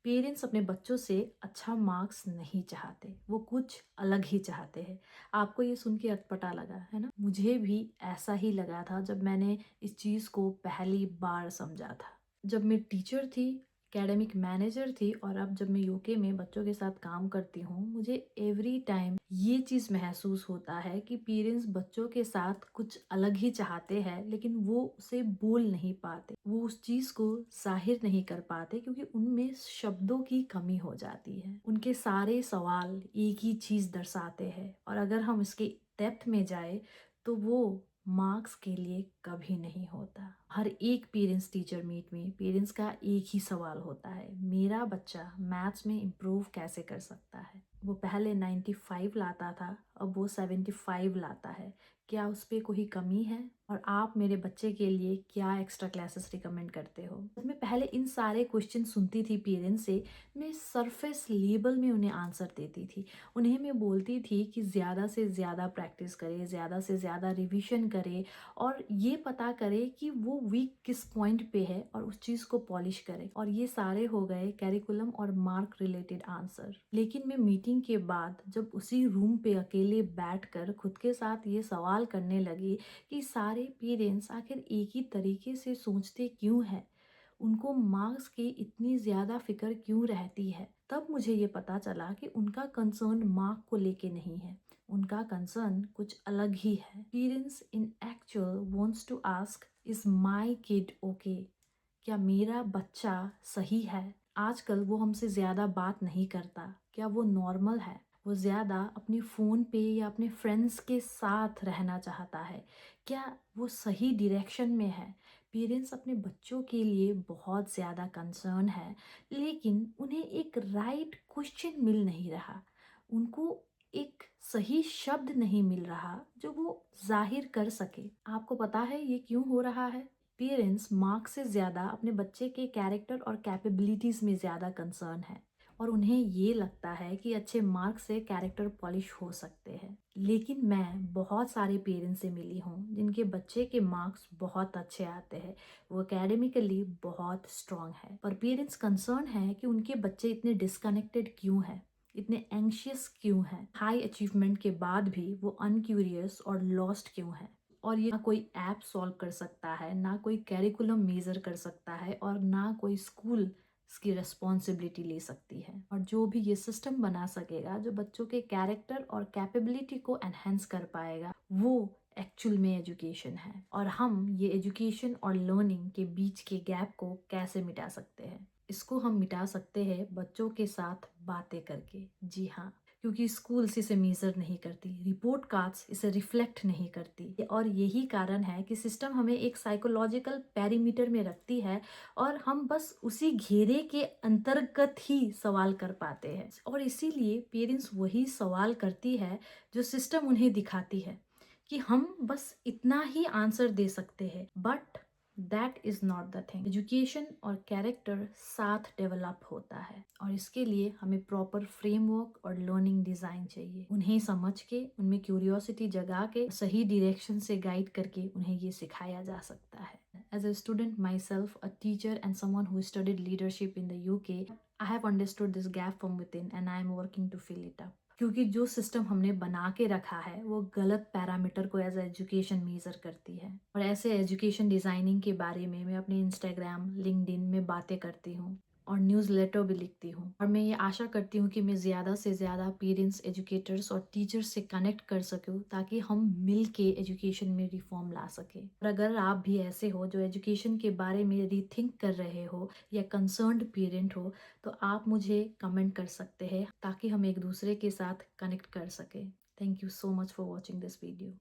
Parents अपने बच्चों से अच्छा मार्क्स नहीं चाहते, वो कुछ अलग ही चाहते हैं। आपको ये सुन के अटपटा लगा है ना? मुझे भी ऐसा ही लगा था जब मैंने इस चीज़ को पहली बार समझा था। जब मैं टीचर थी, एकेडमिक मैनेजर थी और अब जब मैं यूके में बच्चों के साथ काम करती हूँ, मुझे एवरी टाइम ये चीज़ महसूस होता है कि पेरेंट्स बच्चों के साथ कुछ अलग ही चाहते हैं, लेकिन वो उसे बोल नहीं पाते। वो उस चीज़ को ज़ाहिर नहीं कर पाते क्योंकि उनमें शब्दों की कमी हो जाती है। उनके सारे सवाल एक ही चीज़ दर्शाते हैं और अगर हम इसके डेप्थ में जाए तो वो मार्क्स के लिए कभी नहीं होता। हर एक पेरेंट्स टीचर मीट में पेरेंट्स का एक ही सवाल होता है, मेरा बच्चा मैथ्स में इम्प्रूव कैसे कर सकता है? वो पहले 95 लाता था, अब वो 75 लाता है। क्या उस पे कोई कमी है? और आप मेरे बच्चे के लिए क्या एक्स्ट्रा क्लासेस रिकमेंड करते हो? जब मैं पहले इन सारे क्वेश्चन सुनती थी पेरेंट्स से, मैं सरफेस लेवल में उन्हें आंसर देती थी। उन्हें मैं बोलती थी कि ज़्यादा से ज़्यादा प्रैक्टिस करें, ज़्यादा से ज़्यादा रिविज़न करें और ये पता करें कि वो वीक किस पॉइंट पे है और उस चीज़ को पॉलिश करें। और ये सारे हो गए करिकुलम और मार्क रिलेटेड आंसर। लेकिन मैं मीटिंग के बाद जब उसी रूम पे अकेले बैठकर खुद के साथ ये सवाल करने लगी कि सारे पेरेंट्स आखिर एक ही तरीके से सोचते क्यों हैं, उनको मार्क्स की इतनी ज़्यादा फिक्र क्यों रहती है, तब मुझे ये पता चला कि उनका कंसर्न मार्क को लेके नहीं है, उनका कंसर्न कुछ अलग ही है। Parents in actual wants to ask, is my kid okay? क्या मेरा बच्चा सही है? आजकल वो हमसे ज़्यादा बात नहीं करता, क्या वो नॉर्मल है? वो ज़्यादा अपने फ़ोन पे या अपने फ्रेंड्स के साथ रहना चाहता है, क्या वो सही डायरेक्शन में है? पेरेंट्स अपने बच्चों के लिए बहुत ज़्यादा कंसर्न है, लेकिन उन्हें एक राइट क्वेश्चन मिल नहीं रहा। उनको एक सही शब्द नहीं मिल रहा जो वो ज़ाहिर कर सके। आपको पता है ये क्यों हो रहा है? पेरेंट्स मार्क्स से ज़्यादा अपने बच्चे के कैरेक्टर और कैपेबिलिटीज़ में ज़्यादा कंसर्न है और उन्हें ये लगता है कि अच्छे मार्क्स से कैरेक्टर पॉलिश हो सकते हैं। लेकिन मैं बहुत सारे पेरेंट्स से मिली हूँ जिनके बच्चे के मार्क्स बहुत अच्छे आते हैं, वो एकेडमिकली बहुत स्ट्रांग है, पर पेरेंट्स कंसर्न है कि उनके बच्चे इतने डिस्कनेक्टेड क्यों हैं, इतने एंग्शियस क्यों हैं, हाई अचीवमेंट के बाद भी वो अनक्यूरियस और लॉस्ट क्यों हैं। और ये ना कोई ऐप सॉल्व कर सकता है, ना कोई कैरिकुलम मेजर कर सकता है और ना कोई स्कूल इसकी रिस्पॉन्सिबिलिटी ले सकती है। और जो भी ये सिस्टम बना सकेगा जो बच्चों के कैरेक्टर और कैपेबिलिटी को एनहेंस कर पाएगा, वो एक्चुअल में एजुकेशन है। और हम ये एजुकेशन और लर्निंग के बीच के गैप को कैसे मिटा सकते हैं? इसको हम मिटा सकते हैं बच्चों के साथ बातें करके। जी हाँ, क्योंकि स्कूल्स इसे मेजर नहीं करती, रिपोर्ट कार्ड्स इसे रिफ्लेक्ट नहीं करती और यही कारण है कि सिस्टम हमें एक साइकोलॉजिकल पैरामीटर में रखती है और हम बस उसी घेरे के अंतर्गत ही सवाल कर पाते हैं। और इसीलिए पेरेंट्स वही सवाल करती है जो सिस्टम उन्हें दिखाती है कि हम बस इतना ही आंसर दे सकते हैं, but that is not the thing. Education और कैरेक्टर साथ डेवलप होता है और इसके लिए हमें प्रॉपर फ्रेमवर्क और लर्निंग डिजाइन चाहिए। उन्हें समझ के, उनमें क्यूरियोसिटी जगा के, सही डायरेक्शन से गाइड करके उन्हें ये सिखाया जा सकता है। As a student myself, a teacher and someone who studied leadership in the UK, I have understood this gap from within and I am working to fill it up. क्योंकि जो सिस्टम हमने बना के रखा है वो गलत पैरामीटर को एज एजुकेशन मेजर करती है। और ऐसे एजुकेशन डिज़ाइनिंग के बारे में मैं अपने इंस्टाग्राम, लिंक्डइन में बातें करती हूँ और न्यूज़लेटर भी लिखती हूँ। और मैं ये आशा करती हूँ कि मैं ज़्यादा से ज़्यादा पेरेंट्स, एजुकेटर्स और टीचर्स से कनेक्ट कर सकूँ ताकि हम मिल के एजुकेशन में रिफॉर्म ला सकें। और अगर आप भी ऐसे हो जो एजुकेशन के बारे में रीथिंक कर रहे हो या कंसर्न्ड पेरेंट हो, तो आप मुझे कमेंट कर सकते हैं ताकि हम एक दूसरे के साथ कनेक्ट कर सकें। Thank you so much for watching this video.